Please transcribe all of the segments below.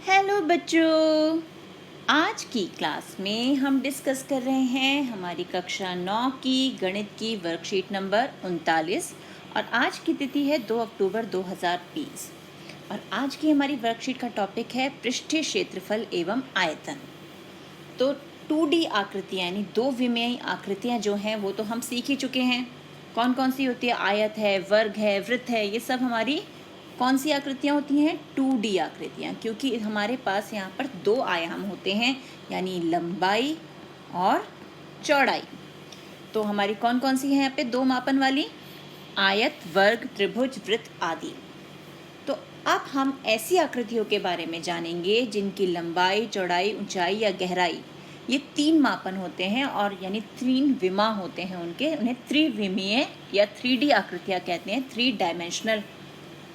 Hello बच्चों, आज की क्लास में हम डिस्कस कर रहे हैं हमारी कक्षा 9 की गणित की वर्कशीट नंबर 39 और आज की तिथि है 2 अक्टूबर 2020 और आज की हमारी वर्कशीट का टॉपिक है पृष्ठीय क्षेत्रफल एवं आयतन। तो 2D आकृतियाँ यानी दो विमीय आकृतियाँ जो हैं वो तो हम सीख ही चुके हैं। कौन कौन सी होती है? आयत है, वर्ग है, वृत्त है, ये सब हमारी कौन सी आकृतियाँ होती हैं? 2D आकृतियाँ, क्योंकि हमारे पास यहाँ पर दो आयाम होते हैं यानी लंबाई और चौड़ाई। तो हमारी कौन कौन सी है यहाँ पे दो मापन वाली? आयत, वर्ग, त्रिभुज, वृत्त आदि। तो अब हम ऐसी आकृतियों के बारे में जानेंगे जिनकी लंबाई, चौड़ाई, ऊंचाई या गहराई ये 3 मापन होते हैं और यानी 3 विमा होते हैं उन्हें त्रिविमीय या 3D आकृतियाँ कहते हैं, 3 डायमेंशनल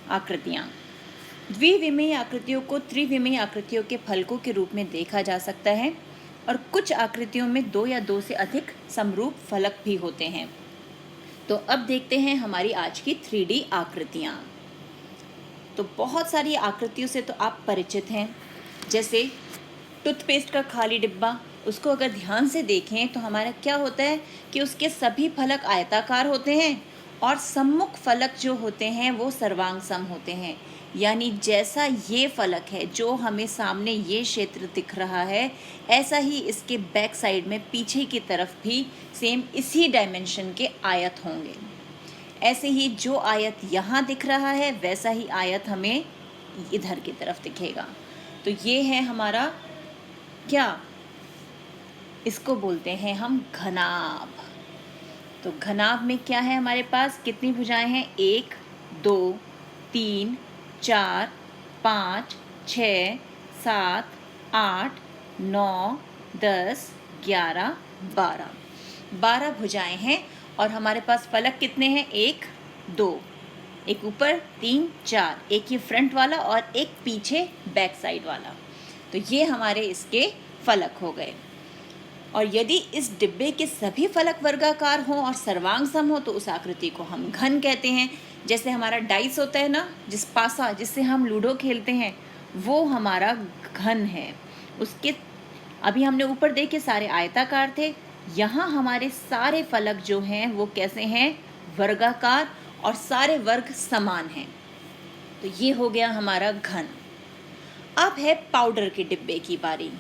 आकृतियाँ। द्विविमीय आकृतियों को त्रिविमीय आकृतियों के फलकों के रूप में देखा जा सकता है और कुछ आकृतियों में 2 या 2 से अधिक समरूप फलक भी होते हैं। तो अब देखते हैं हमारी आज की 3D आकृतियाँ। तो बहुत सारी आकृतियों से तो आप परिचित हैं, जैसे टूथपेस्ट का खाली डिब्बा। उसको अगर ध्यान से देखें तो हमारा क्या होता है कि उसके सभी फलक आयताकार होते हैं और सम्मुख फलक जो होते हैं वो सर्वांग सम होते हैं। यानी जैसा ये फलक है जो हमें सामने ये क्षेत्र दिख रहा है, ऐसा ही इसके बैक साइड में पीछे की तरफ भी सेम इसी डायमेंशन के आयत होंगे। ऐसे ही जो आयत यहाँ दिख रहा है वैसा ही आयत हमें इधर की तरफ दिखेगा। तो ये है हमारा क्या, इसको बोलते हैं हम घनाभ। तो घनाभ में क्या है हमारे पास? कितनी भुजाएं हैं? 1 2 3 4 5 6 7 8 9 10 11 12 भुजाएं हैं और हमारे पास फलक कितने हैं? 1 2, एक ऊपर, 3 4, एक ये फ्रंट वाला और एक पीछे बैक साइड वाला। तो ये हमारे इसके फलक हो गए। और यदि इस डिब्बे के सभी फलक वर्गाकार हों और सर्वांग सम हो तो उस आकृति को हम घन कहते हैं। जैसे हमारा डाइस होता है ना, जिससे हम लूडो खेलते हैं, वो हमारा घन है। उसके अभी हमने ऊपर देखे सारे आयताकार थे, यहाँ हमारे सारे फलक जो हैं वो कैसे हैं? वर्गाकार और सारे वर्ग समान हैं। तो ये हो गया हमारा घन। अब है पाउडर के डिब्बे की बारी।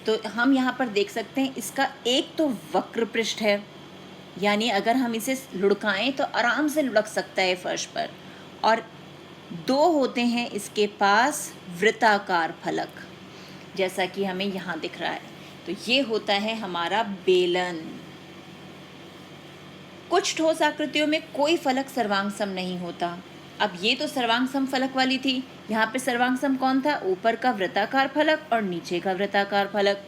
तो हम यहाँ पर देख सकते हैं इसका एक तो वक्र पृष्ठ है, यानी अगर हम इसे लुढ़काएं तो आराम से लुढ़क सकता है फर्श पर, और 2 होते हैं इसके पास वृत्ताकार फलक, जैसा कि हमें यहाँ दिख रहा है। तो ये होता है हमारा बेलन। कुछ ठोस आकृतियों में कोई फलक सर्वांग सम नहीं होता। अब ये तो सर्वांग सम फलक वाली थी, यहाँ पे सर्वांग सम कौन था? ऊपर का वृत्ताकार फलक और नीचे का वृत्ताकार फलक।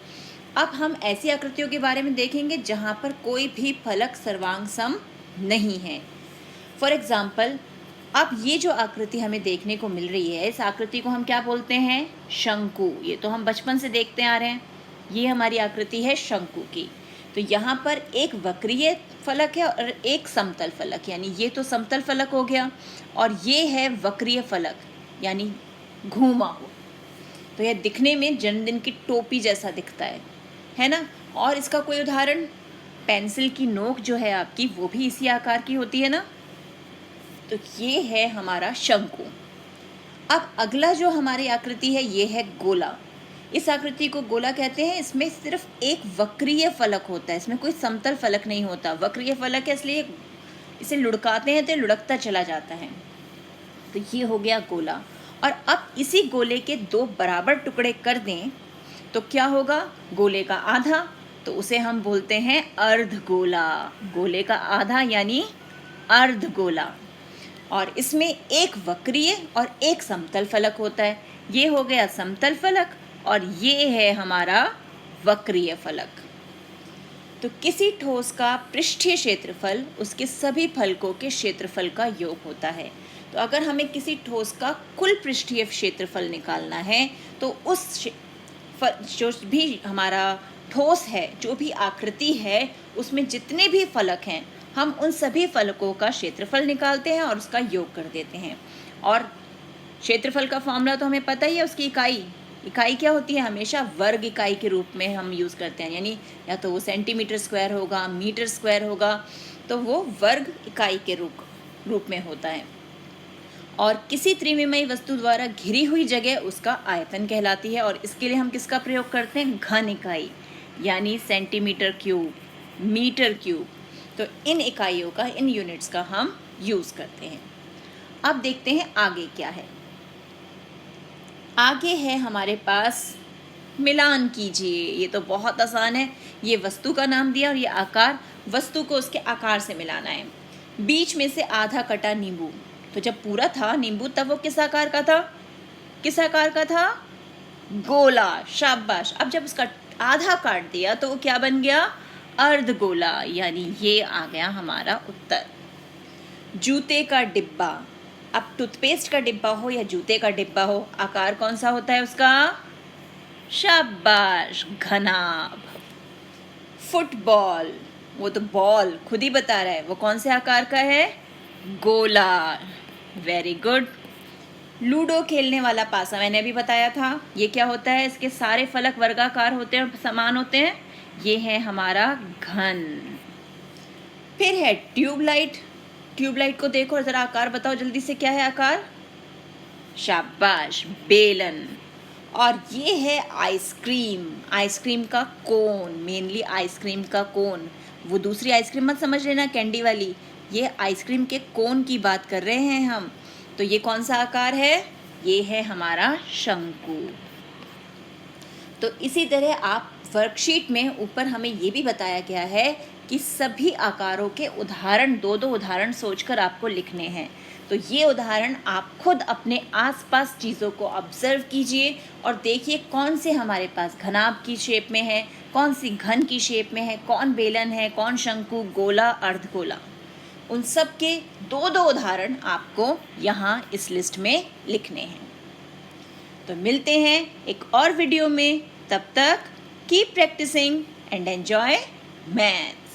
अब हम ऐसी आकृतियों के बारे में देखेंगे जहाँ पर कोई भी फलक सर्वांग सम नहीं है। फॉर एग्जाम्पल, अब ये जो आकृति हमें देखने को मिल रही है, इस आकृति को हम क्या बोलते हैं? शंकु। ये तो हम बचपन से देखते आ रहे हैं। ये हमारी आकृति है शंकु की। तो यहाँ पर एक वक्रीय फलक है और एक समतल फलक, यानी ये तो समतल फलक हो गया और ये है वक्रीय फलक यानी घूमा हो। तो यह दिखने में जन्मदिन की टोपी जैसा दिखता है ना? और इसका कोई उदाहरण, पेंसिल की नोक जो है आपकी वो भी इसी आकार की होती है ना? तो ये है हमारा शंकु। अब अगला जो हमारी आकृति है ये है गोला। इस आकृति को गोला कहते हैं। इसमें सिर्फ एक वक्रीय फलक होता है, इसमें कोई समतल फलक नहीं होता। वक्रीय फलक है इसलिए इसे लुढ़काते हैं तो लुढ़कता चला जाता है। तो ये हो गया गोला। और अब इसी गोले के 2 बराबर टुकड़े कर दें तो क्या होगा? गोले का आधा, तो उसे हम बोलते हैं अर्धगोला। गोले का आधा यानी अर्धगोला। और इसमें एक वक्रीय और एक समतल फलक होता है। ये हो गया समतल फलक और ये है हमारा वक्रीय फलक। तो किसी ठोस का पृष्ठीय क्षेत्रफल उसके सभी फलकों के क्षेत्रफल का योग होता है। तो अगर हमें किसी ठोस का कुल पृष्ठीय क्षेत्रफल निकालना है तो उस जो भी हमारा ठोस है, जो भी आकृति है, उसमें जितने भी फलक हैं हम उन सभी फलकों का क्षेत्रफल निकालते हैं और उसका योग कर देते हैं। और क्षेत्रफल का फॉर्मूला तो हमें पता ही है, उसकी इकाई इकाई क्या होती है, हमेशा वर्ग इकाई के रूप में हम यूज़ करते हैं, यानी या तो वो सेंटीमीटर स्क्वायर होगा, मीटर स्क्वायर होगा, तो वो वर्ग इकाई के रूप में होता है। और किसी त्रिविमीय वस्तु द्वारा घिरी हुई जगह उसका आयतन कहलाती है, और इसके लिए हम किसका प्रयोग करते हैं, घन इकाई, यानी सेंटीमीटर क्यूब, मीटर क्यूब। तो इन इकाइयों का, इन यूनिट्स का हम यूज़ करते हैं। अब देखते हैं आगे क्या है। आगे है हमारे पास मिलान कीजिए। ये तो बहुत आसान है, ये वस्तु का नाम दिया और ये आकार, वस्तु को उसके आकार से मिलाना है। बीच में से आधा कटा नींबू, तो जब पूरा था नींबू तब वो किस आकार का था, किस आकार का था, गोला, शाबाश। अब जब उसका आधा काट दिया तो वो क्या बन गया, अर्धगोला, यानी ये आ गया हमारा उत्तर। जूते का डिब्बा, अब टूथपेस्ट का डिब्बा हो या जूते का डिब्बा हो, आकार कौन सा होता है उसका, शाबाश, घनाभ। फुटबॉल, वो तो बॉल खुद ही बता रहा है, वो कौन से आकार का है, गोला, वेरी गुड। लूडो खेलने वाला पासा, मैंने अभी बताया था, ये क्या होता है, इसके सारे फलक वर्गाकार होते हैं और समान होते हैं, ये है हमारा घन। फिर है ट्यूबलाइट, ट्यूबलाइट को देखो और जरा आकार बताओ जल्दी से, क्या है आकार, शाबाश, बेलन। और ये है आइसक्रीम, आइसक्रीम का कोन, मेनली आइसक्रीम का कोन, वो दूसरी आइसक्रीम मत समझ लेना कैंडी वाली, ये आइसक्रीम के कोन की बात कर रहे हैं हम। तो ये कौन सा आकार है, ये है हमारा शंकु। तो इसी तरह आप वर्कशीट में ऊपर हमें ये भी बताया गया है कि सभी आकारों के उदाहरण, दो दो उदाहरण सोचकर आपको लिखने हैं। तो ये उदाहरण आप खुद अपने आसपास चीज़ों को ऑब्जर्व कीजिए और देखिए कौन से हमारे पास घनाभ की शेप में है, कौन सी घन की शेप में है, कौन बेलन है, कौन शंकु, गोला, अर्धगोला। उन सब के दो दो उदाहरण आपको यहाँ इस लिस्ट में लिखने हैं। तो मिलते हैं एक और वीडियो में, तब तक keep practising and enjoy math.